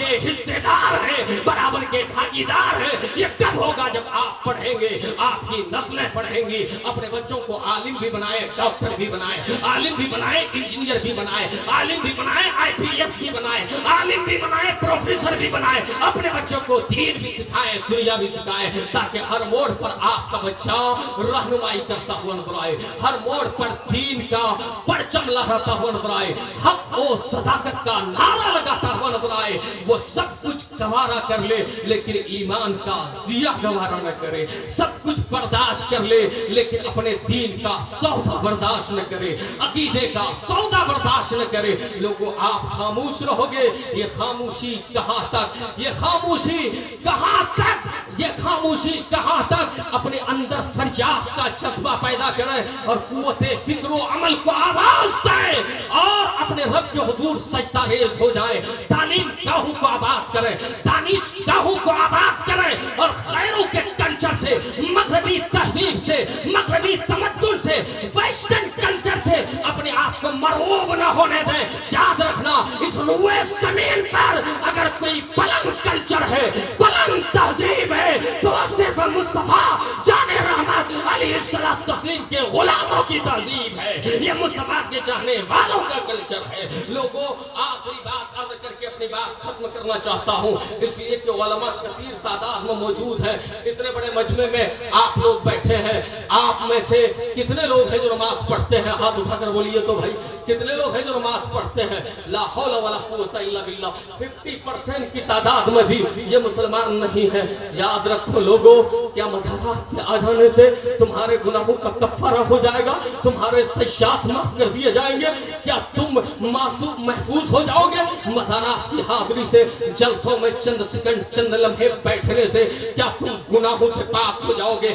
کے حصے دار ہیں، برابر کے بھاگیدار ہیں۔ یہ کب ہوگا؟ جب آپ پڑھیں گے، آپ کی نسلیں پڑھیں گی۔ اپنے بچوں کو عالم بھی بنائے، ڈاکٹر بھی بنائے، عالم بھی بنائے، انجینئر بھی بنائے، عالم بھی بنائے، IPS بھی بنائے، عالم بھی بنائے، پروفیسر بھی بنائے۔ اپنے بچوں کو دین بھی سکھائے، دنیا بھی سکھائے، تاکہ ہر موڑ پر آپ کا بچہ رہنمائی کرتا ہوا نظر آئے، ہر موڑ پر دین کا پرچم لہراتا ہوا نظر آئے، حق و صداقت کا نعرہ لگاتا ہوا نظر آئے۔ وہ سب کچھ گوارا کر لے لیکن ایمان کا ضیاع گوارا نہ کرے، سب کچھ برداشت کر لے لیکن اپنے دین کا سودا برداشت نہ کرے، عقیدے کا سودا برداشت نہ کرے۔ لوگوں آپ خاموش رہو گے، یہ خاموشی کہاں تک، یہ خاموشی کہاں تک، یہ خاموشی کہاں تک اپنے اندر فریاد کا جذبہ پیدا کرے اور قوت فکر و عمل کو آواز دے اور اپنے رب کے حضور سجدہ ریز ہو جائے، تعلیم گاہوں کو آباد کرے، دانش گاہوں کو آباد کرے اور غیروں کے کلچر سے، مغربی تہذیب سے، مغربی تمدن سے، ویسٹرن کلچر سے اپنے آپ کو مرعوب نہ ہونے دیں۔ یاد رکھنا اس روئے زمین پر اگر کوئی بلند کلچر ہے، بلند تہذیب ہے تو صرف مصطفیٰ جان رحمت علیہ السلام کے غلاموں کی تہذیب ہے، یہ مصطفیٰ کے چاہنے والوں کا کلچر ہے۔ لوگوں آخری بات عرض کر کے اپنی بات ختم کرنا چاہتا ہوں، اس لیے کہ علماء کثیر تعداد میں موجود ہیں۔ اتنے بڑے مجمع میں آپ لوگ بیٹھے ہیں، آپ میں سے کتنے لوگ ہیں جو نماز پڑھتے ہیں؟ ہاتھ اٹھا کر بولیے تو بھائی، کتنے لوگ ہیں جو نماز پڑھتے ہیں؟ لا حول ولا قوت الا باللہ۔ 50% کی تعداد میں بھی یہ مسلمان نہیں ہیں۔ یاد رکھو لوگوں، کیا مزارات کے آ جانے سے تمہارے گناہوں کا کفارہ ہو جائے گا؟ تمہارے سیئات معاف کر دیے جائیں گے؟ کیا تم معصوم محفوظ ہو جاؤ گے مزارات کی حاضری سے؟ جلسوں میں چند سیکنڈ، چند لمحے بیٹھنے سے کیا تم گناہوں سے پاک ہو جاؤ گے؟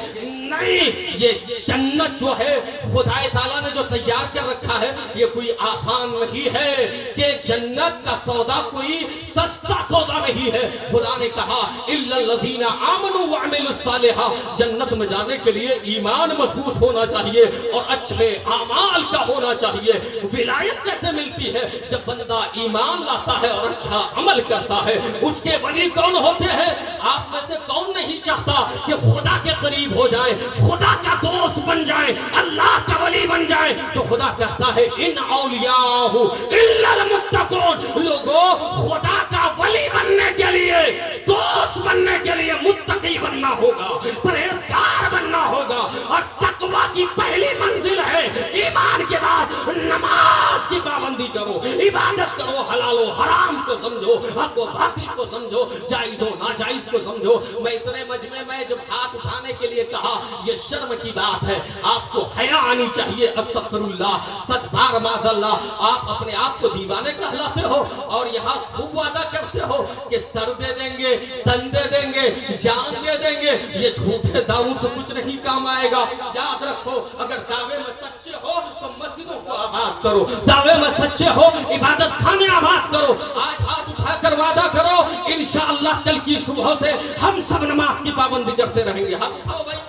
نہیں، یہ جنت جو ہے خدا تعالیٰ نے جو تیار کر رکھا ہے یہ کوئی آسان نہیں ہے، کہ جنت کا سودا کوئی سستا سودا نہیں ہے۔ خدا نے کہا اِلَّا الَّذِينَ آمَنُوا وَعَمِلُوا الصَّالِحَاتِ، جنت میں جانے کے لیے ایمان مضبوط ہونا چاہیے اور اچھے اعمال کا ہونا چاہیے۔ ولایت کیسے ملتی ہے؟ جب بندہ ایمان لاتا ہے اور اچھا عمل کرتا ہے۔ اس کے ولی کون ہوتے ہیں؟ آپ میں سے کون نہیں چاہتا کہ خدا کے قریب ہو جائے، خدا کا دوست بن جائے، اللہ کا ولی بن جائے؟ تو خدا کہتا ہے ان اولیاءہ الا المتقون۔ لوگوں، خدا کا ولی بننے کے لیے، دوست بننے کے لیے متقی بننا ہوگا، پرہیزگار بننا ہوگا، اور تقوی کی پہلی منزل ہے ایمان کے بعد نماز کی پابندی کرو، عبادت کرو، حلال و حرام کو سمجھو، حق و باطل کو سمجھو، جائز و ناجائز کو سمجھو۔ میں اتنے مجمع میں جب ہاتھ اٹھانے کے لیے کہا یہ شرم کی بات ہے، آپ کو حیا آنی چاہیے۔ استغفر اللہ، صد بار معاذ اللہ۔ آپ اپنے آپ کو دیوانے کہلاتے ہو اور یہاں خوب وعدہ کرتے ہو کہ سر دے دیں گے، تن دے دیں گے، جان دے دیں گے۔ یہ جھوٹے دعووں سے کچھ نہیں کام آئے گا۔ یاد رکھو، اگر دعوے میں سچے ہو تو مسجدوں کو آباد کرو، دعوے میں سچے ہو عبادت خانے آباد کرو۔ آج ہاتھ اٹھا کر وعدہ کرو انشاءاللہ کل کی صبح سے ہم سب نماز کی پابندی کرتے رہیں گے۔ ہاتھ اٹھاؤ بھائی،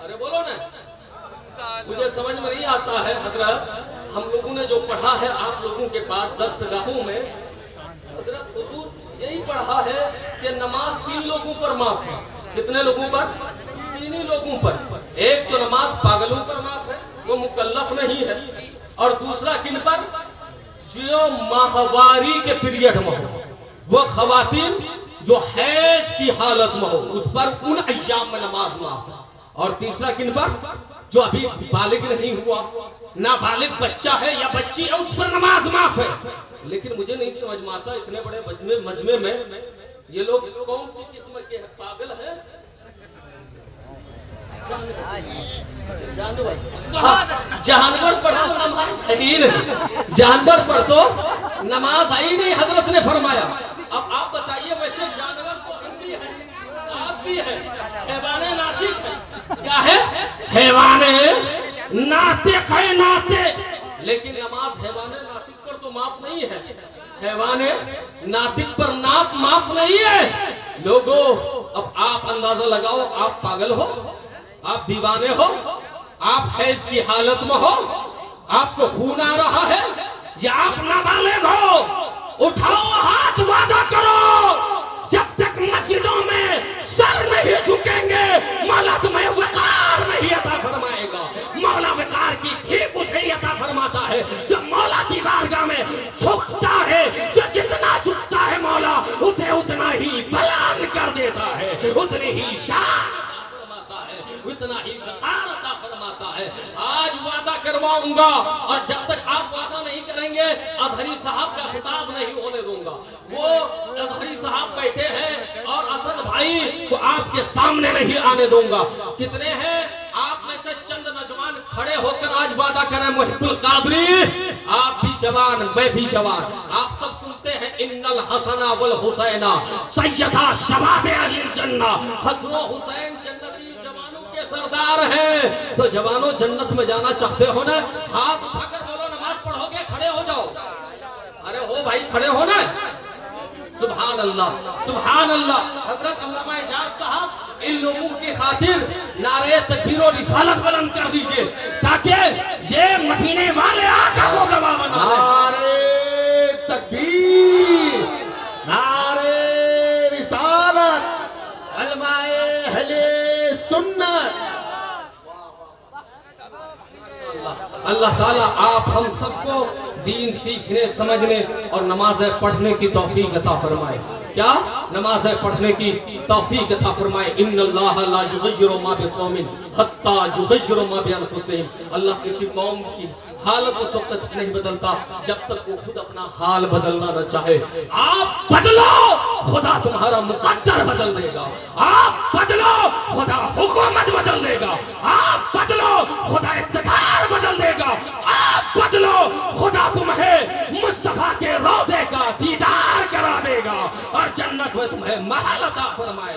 ارے بولو نا۔ مجھے سمجھ میں نہیں آتا ہے حضرت، ہم لوگوں نے جو پڑھا ہے آپ لوگوں کے پاس درس گاہوں میں، حضرت حضور یہی پڑھا ہے کہ نماز 3 لوگوں پر معاف ہے۔ کتنے لوگوں پر؟ 3 ہی لوگوں پر۔ ایک تو نماز پاگلوں پر معاف ہے، وہ مکلف نہیں ہے، اور دوسرا کن پر؟ جو ماہواری کے پیریڈ میں ہو، وہ خواتین جو حیض کی حالت میں ہو، اس پر ان ایام میں نماز معاف ہے۔ اور تیسرا کن پر؟ جو ابھی بالغ نہیں ہوا، نابالغ بچہ ہے یا بچی ہے، اس پر نماز معاف ہے۔ لیکن مجھے نہیں سمجھ میں آتا اتنے بڑے مجمع میں یہ لوگ کون سی قسم کے پاگل ہیں؟ جانور پر تو نماز صحیح نہیں، جانور پر تو نماز آئی نہیں، حضرت نے فرمایا۔ اب آپ بتائیے، ویسے جانور تو ہم بھی ہیں، آپ بھی ہیں، حیوان ناطق ہے، کیا ہے؟ حیوان ناطق ہے، ناطق۔ لیکن نماز حیوان ناطق پر تو معاف نہیں ہے، حیوان ناطق پر معاف نہیں ہے۔ لوگوں، اب آپ اندازہ لگاؤ، آپ پاگل ہو، آپ دیوانے ہو، آپ حیض کی حالت میں ہو، آپ کو خون آ رہا ہے، یا آپ نابالغ ہو، اٹھاؤ ہاتھ وعدہ کرو جب تک مسجدوں میں سر نہیں جھکیں گے مولا تمہیں وقار نہیں عطا فرمائے گا. مولا وقار کی ٹھیک اسے ہی عطا فرماتا ہے جو مولا کی بارگاہ میں جھکتا ہے. جو جتنا جھکتا ہے مولا اسے اتنا ہی بلند کر دیتا ہے, اتنی ہی شان فرماتا ہے, اتنا ہی وقار عطا فرماتا ہے. آج وعدہ کرواؤں گا اور جب تک آپ وعدہ نہیں کریں گے اظہری صاحب کا خطاب نہیں ہونے دوں گا. وہ اظہری صاحب بیٹھے ہیں اور اسد بھائی کو آپ کے سامنے نہیں آنے دوں گا. کتنے ہیں آپ میں سے چند نوجوان کھڑے ہو کر آج وعدہ کریں محب القادری, آپ بھی جوان میں بھی جوان, آپ سب سنتے ہیں ان الحسن والحسین سیدہ شباب اہل الجنہ. حسن و حسین جنتی جوانوں کے سردار ہیں. تو جوانوں جنت میں جانا چاہتے ہو نا, ہاتھ اٹھا کر بولو نماز پڑھو گے, کھڑے ہو جاؤ. ارے ہو بھائی کھڑے ہو نا. سبحان اللہ سبحان اللہ. حضرت علامہ اعجاز صاحب ان لوگوں کی خاطر نعرہ تکبیر و رسالت بلند کر دیجئے تاکہ یہ مدینے والے آقا کو گواہ بنا لیں. نعرہ تکبیر, نعرہ رسالت, علماء اہل سنت. اللہ تعالیٰ آپ ہم سب کو دین سیکھنے سمجھنے اور نمازیں پڑھنے کی توفیق عطا فرمائے. کیا نمازیں پڑھنے کی توفیق عطا فرمائے. ان اللہ لا یغیر ما بقوم حتی یغیروا ما بانفسہم. اللہ کسی قوم کی حالت اس وقت نہیں بدلتا جب تک وہ خود اپنا حال بدلنا نہ چاہے. آپ بدلو خدا تمہارا مقدر بدل دے گا. آپ بدلو خدا حکومت بدل دے گا. آپ بدلو خدا اقتدار بدل دے گا. آپ بدلو خدا تمہیں مصطفیٰ کے روضے کا دیدار کرا دے گا اور جنت میں تمہیں محل عطا فرمائے گا.